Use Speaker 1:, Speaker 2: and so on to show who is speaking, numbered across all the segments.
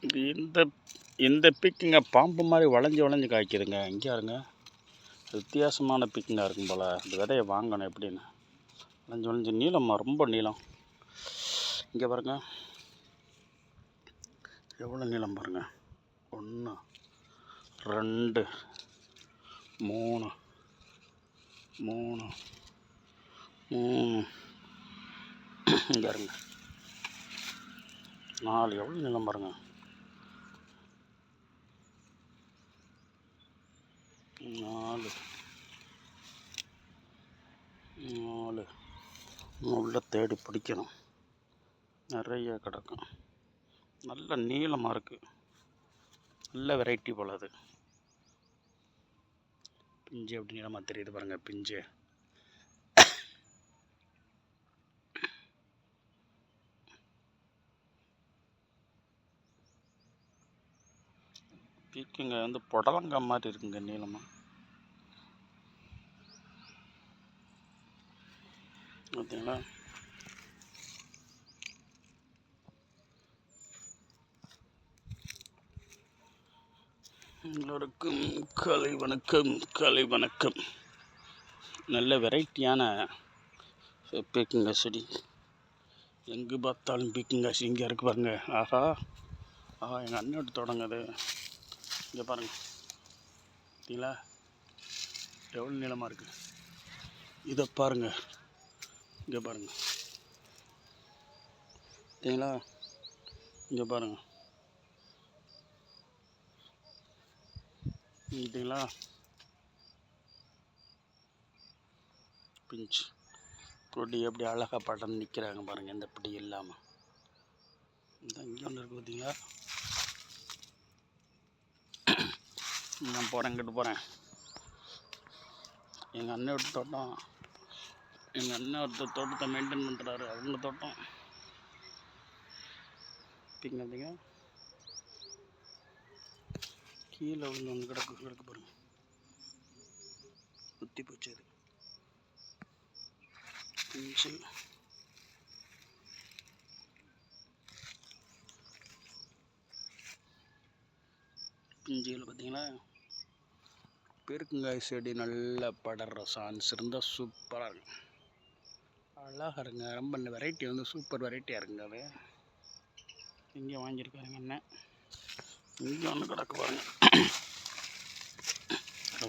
Speaker 1: இந்த இந்த பீக்குங்க பாம்பு மாதிரி வளைஞ்சு வளைஞ்சு காய்க்குதுங்க. இங்கே இருங்க, வித்தியாசமான பீக்குங்க இருக்கும் போல். இந்த விதையை வாங்கணும் எப்படின்னு. வளைஞ்சு வளைஞ்சு நீளமாக, ரொம்ப நீளம். இங்கே பாருங்க, எவ்வளோ நீளம் பாருங்க. 1 2 3 3 இங்கே இருங்க 4, எவ்வளோ நீளம் பாருங்க. 4 உள்ள தேடி பிடிக்கணும். நிறைய கிடக்கும். நல்ல நீளமாக இருக்குது. நல்ல வெரைட்டி போல். அது பிஞ்சு எப்படி நீளமாக தெரியுது பாருங்க. பிஞ்சு பீக்குங்க வந்து புடலங்காய் மாதிரி இருக்குங்க நீளமாக. பார்த்தீங்களா? எல்லோருக்கும் கலை வணக்கம், கலை வணக்கம். நல்ல வெரைட்டியான பீக்குங்க செடி. எங்கே பார்த்தாலும் பீக்குங்க செடி. இங்கே இருக்கு பாருங்க. ஆஹா எங்கள் அண்ணன் தொடங்குது. இங்கே பாருங்க, பார்த்தீங்களா எவ்வளோ நீளமாக இருக்குது. இதை பாருங்க, இங்கே பாருங்க, பார்த்தீங்களா? இங்கே பாருங்க, பார்த்தீங்களா? பிஞ்சு கொடி எப்படி அழகாக படம் நிற்கிறாங்க பாருங்கள். இந்த பிடி இல்லாமல். இந்த இங்கே ஒன்று இருக்குது பார்த்தீங்களா? நான் போகிறேன், இங்கிட்டு போகிறேன். எங்கள் அண்ணன் ஒரு தோட்டம். எங்கள் அண்ணன் ஒருத்தர் தோட்டத்தை மெயின்டைன் பண்ணுறாரு. அவங்க தோட்டம் பிங்க பார்த்தீங்க. கீழே விழுந்து ஒன்று கிடக்கு பாருங்க. குத்தி போச்சு. அது பிஞ்சு. பிஞ்சுகள் பார்த்தீங்களா? பெருக்குங்காய் செடி நல்லா படர்ற சான்ஸ் இருந்தால் சூப்பராக இருக்கும். அழகாக இருங்க. ரொம்ப வெரைட்டி வந்து சூப்பர் வெரைட்டியாக இருக்குங்க. அது இங்கே வாங்கியிருக்காருங்க அண்ணன். இங்கே ஒன்று கிடக்கு பாருங்க.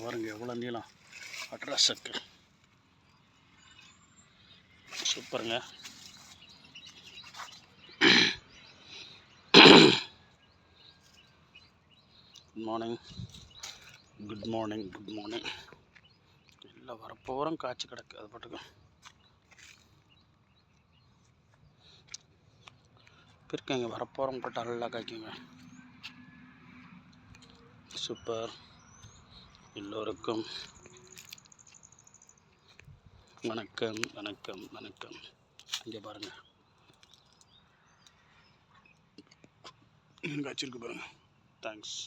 Speaker 1: பாருங்க எவ்வளோ நீளம். அட்ரஸுக்கு சூப்பருங்க. Good morning, good morning, good morning. எல்லாம் வரப்போகிறோம் காய்ச்சி கிடக்கு. அது பாட்டுக்கு இருக்குங்க. வரப்போகிறோம் போட்டு நல்லா காய்க்குங்க. சூப்பர். எல்லோருக்கும் வணக்கம், வணக்கம், வணக்கம். இங்கே பாருங்க, காய்ச்சிருக்கு பாருங்க. தேங்க்ஸ்.